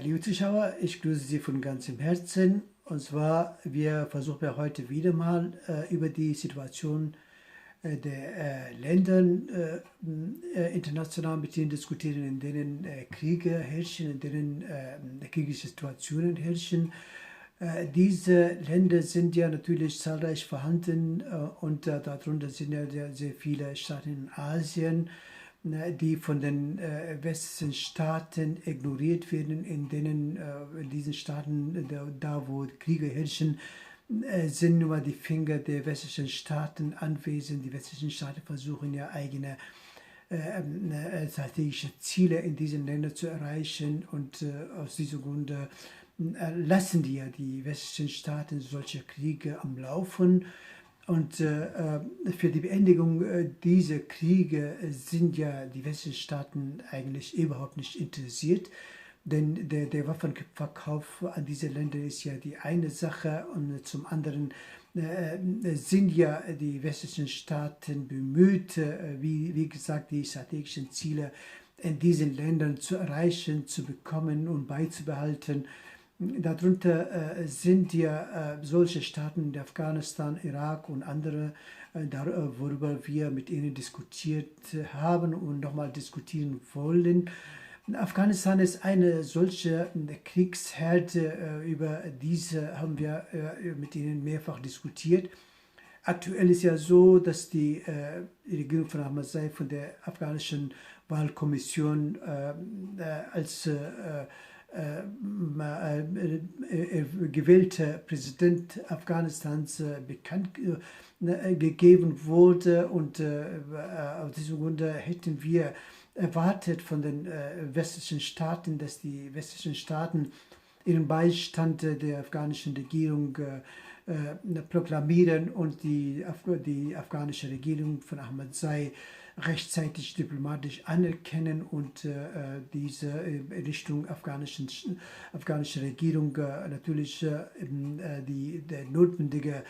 Liebe Zuschauer, ich grüße Sie von ganzem Herzen. Und zwar, wir versuchen ja heute wieder mal über die Situation der Länder international mit denen diskutieren, in denen Kriege herrschen, in denen kriegerische Situationen herrschen. Diese Länder sind ja natürlich zahlreich vorhanden und darunter sind ja sehr, sehr viele Staaten in Asien, die von den westlichen Staaten ignoriert werden, in diesen Staaten, da wo Kriege herrschen, sind nur die Finger der westlichen Staaten anwesend. Die westlichen Staaten versuchen ja eigene strategische Ziele in diesen Ländern zu erreichen und aus diesem Grunde lassen die westlichen Staaten solche Kriege am Laufen. Und für die Beendigung dieser Kriege sind ja die westlichen Staaten eigentlich überhaupt nicht interessiert, denn der Waffenverkauf an diese Länder ist ja die eine Sache und zum anderen sind ja die westlichen Staaten bemüht, wie gesagt, die strategischen Ziele in diesen Ländern zu erreichen, zu bekommen und beizubehalten. Darunter sind ja solche Staaten wie Afghanistan, Irak und andere, worüber wir mit ihnen diskutiert haben und nochmal diskutieren wollen. Afghanistan ist eine solche Kriegsherde, über diese haben wir mit ihnen mehrfach diskutiert. Aktuell ist ja so, dass die Regierung von Ahmad von der afghanischen Wahlkommission als gewählter Präsident Afghanistans bekannt gegeben wurde und aus diesem Grunde hätten wir erwartet von den westlichen Staaten, dass die westlichen Staaten ihren Beistand der afghanischen Regierung proklamieren und die afghanische Regierung von Ahmadzai rechtzeitig diplomatisch anerkennen und diese Richtung afghanische Regierung natürlich die notwendige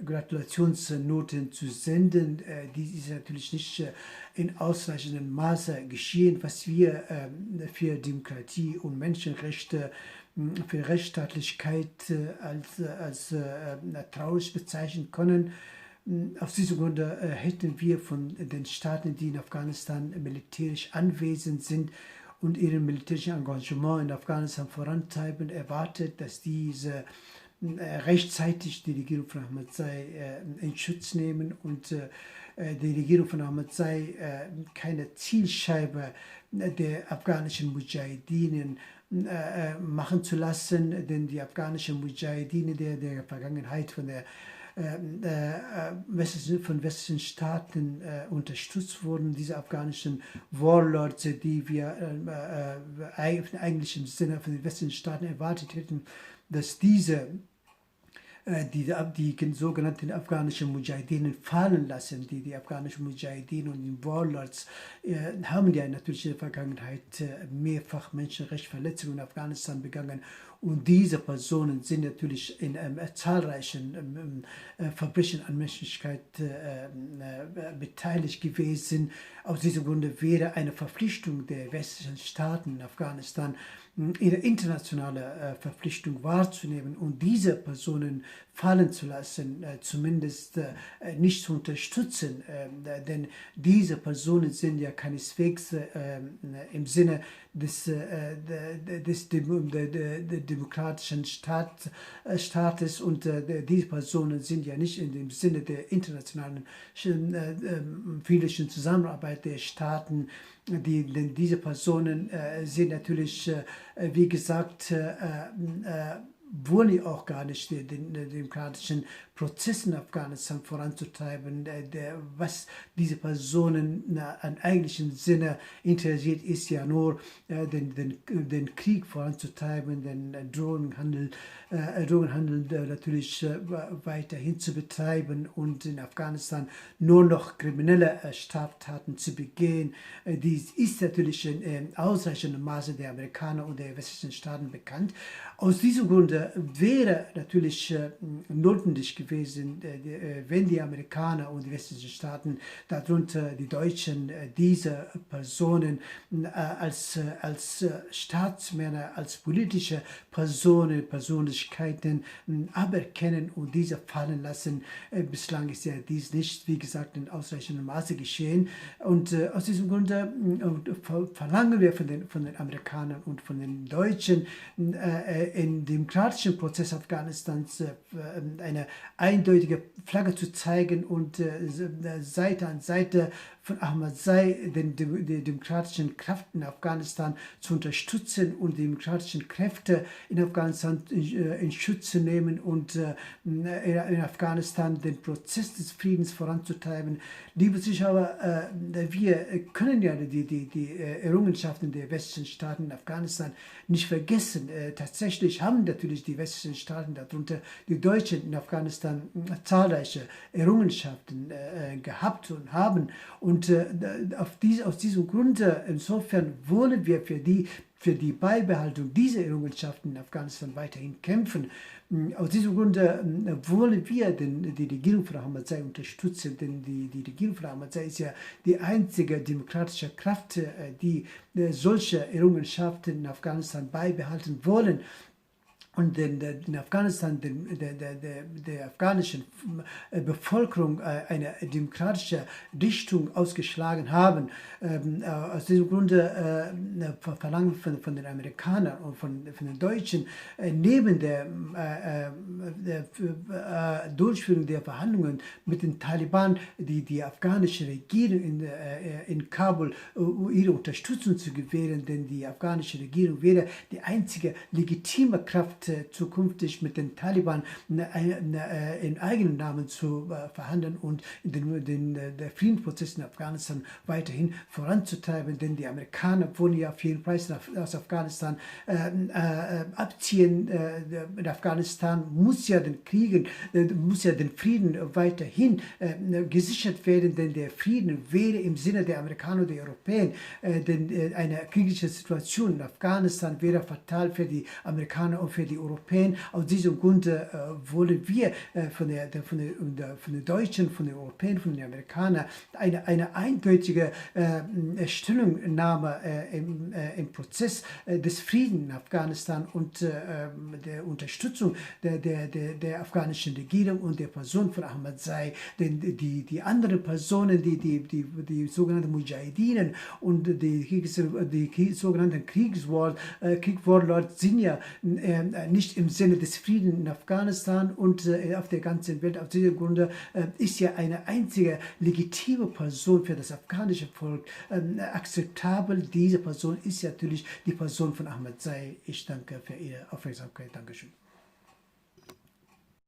Gratulationsnoten zu senden. Dies ist natürlich nicht in ausreichendem Maße geschehen, was wir für Demokratie und Menschenrechte für Rechtsstaatlichkeit als traurig bezeichnen können. Aus diesem Grunde hätten wir von den Staaten, die in Afghanistan militärisch anwesend sind und ihren militärischen Engagement in Afghanistan vorantreiben, erwartet, dass diese rechtzeitig die Regierung von Ahmadzai in Schutz nehmen und die Regierung von Ahmadzai keine Zielscheibe der afghanischen Mujahideen machen zu lassen, denn die afghanischen Mujahideen der Vergangenheit von westlichen Staaten unterstützt wurden, diese afghanischen Warlords, die wir eigentlich im Sinne von den westlichen Staaten erwartet hätten, dass diese die sogenannten afghanischen Mujahideen fallen lassen. Die afghanischen Mujahideen und die Warlords haben ja natürlich in der Vergangenheit mehrfach Menschenrechtsverletzungen in Afghanistan begangen. Und diese Personen sind natürlich in zahlreichen Verbrechen an Menschlichkeit beteiligt gewesen. Aus diesem Grunde wäre eine Verpflichtung der westlichen Staaten in Afghanistan, ihre internationale Verpflichtung wahrzunehmen und diese Personen fallen zu lassen, zumindest nicht zu unterstützen, denn diese Personen sind ja keineswegs im Sinne des demokratischen Staates und diese Personen sind ja nicht in dem Sinne der internationalen friedlichen Zusammenarbeit der Staaten. Denn diese Personen sind natürlich, wie gesagt, wollen auch gar nicht den demokratischen Prozess in Afghanistan voranzutreiben. Was diese Personen im eigentlichen Sinne interessiert, ist ja nur, den Krieg voranzutreiben, den Drogenhandel natürlich weiterhin zu betreiben und in Afghanistan nur noch kriminelle Straftaten zu begehen. Dies ist natürlich in ausreichendem Maße der Amerikaner und der westlichen Staaten bekannt. Aus diesem Grunde wäre natürlich notwendig gewesen, wenn die Amerikaner und die westlichen Staaten, darunter die Deutschen, diese Personen als Staatsmänner, als politische Personen, Persönlichkeiten aberkennen und diese fallen lassen. Bislang ist ja dies nicht, wie gesagt, in ausreichendem Maße geschehen. Und aus diesem Grunde verlangen wir von den Amerikanern und von den Deutschen im demokratischen Prozess Afghanistans eine eindeutige Flagge zu zeigen und Seite an Seite von Ahmadzai die demokratischen Kräfte in Afghanistan zu unterstützen und die demokratischen Kräfte in Afghanistan in Schutz zu nehmen und in Afghanistan den Prozess des Friedens voranzutreiben. Liebe Zuschauer, wir können ja die Errungenschaften der westlichen Staaten in Afghanistan nicht vergessen. Tatsächlich haben natürlich die westlichen Staaten, darunter die Deutschen in Afghanistan, zahlreiche Errungenschaften gehabt und haben. Und aus diesem Grunde, insofern wollen wir für die Beibehaltung dieser Errungenschaften in Afghanistan weiterhin kämpfen. Aus diesem Grunde wollen wir die Regierung von Ahmadzai unterstützen, denn die Regierung von Ahmadzai ist ja die einzige demokratische Kraft, die solche Errungenschaften in Afghanistan beibehalten wollen. Und in Afghanistan, der afghanischen Bevölkerung eine demokratische Richtung ausgeschlagen haben. Aus diesem Grunde verlangen von den Amerikanern und von den Deutschen neben der Durchführung der Verhandlungen mit den Taliban die afghanische Regierung in Kabul ihre Unterstützung zu gewähren, denn die afghanische Regierung wäre die einzige legitime Kraft, zukünftig mit den Taliban in eigenem Namen zu verhandeln und den Friedensprozess in Afghanistan weiterhin voranzutreiben, denn die Amerikaner wollen ja auf jeden Preis aus Afghanistan abziehen. In Afghanistan muss ja den Frieden weiterhin gesichert werden, denn der Frieden wäre im Sinne der Amerikaner und der Europäer, denn eine kriegerische Situation in Afghanistan wäre fatal für die Amerikaner und für die Europäer. Aus diesem Grunde wollen wir von den Deutschen, von den Europäern, von den Amerikanern eine eindeutige Stellungnahme im Prozess des Friedens in Afghanistan und der Unterstützung der afghanischen Regierung und der Person von Ahmadzai. Denn die anderen Personen, die sogenannten Mujahideen und die sogenannten Kriegswarlords sind ja nicht im Sinne des Friedens in Afghanistan und auf der ganzen Welt. Aus diesem Grunde ist ja eine einzige legitime Person für das afghanische Volk akzeptabel. Diese Person ist ja natürlich die Person von Ahmadzai. Ich danke für Ihre Aufmerksamkeit. Dankeschön.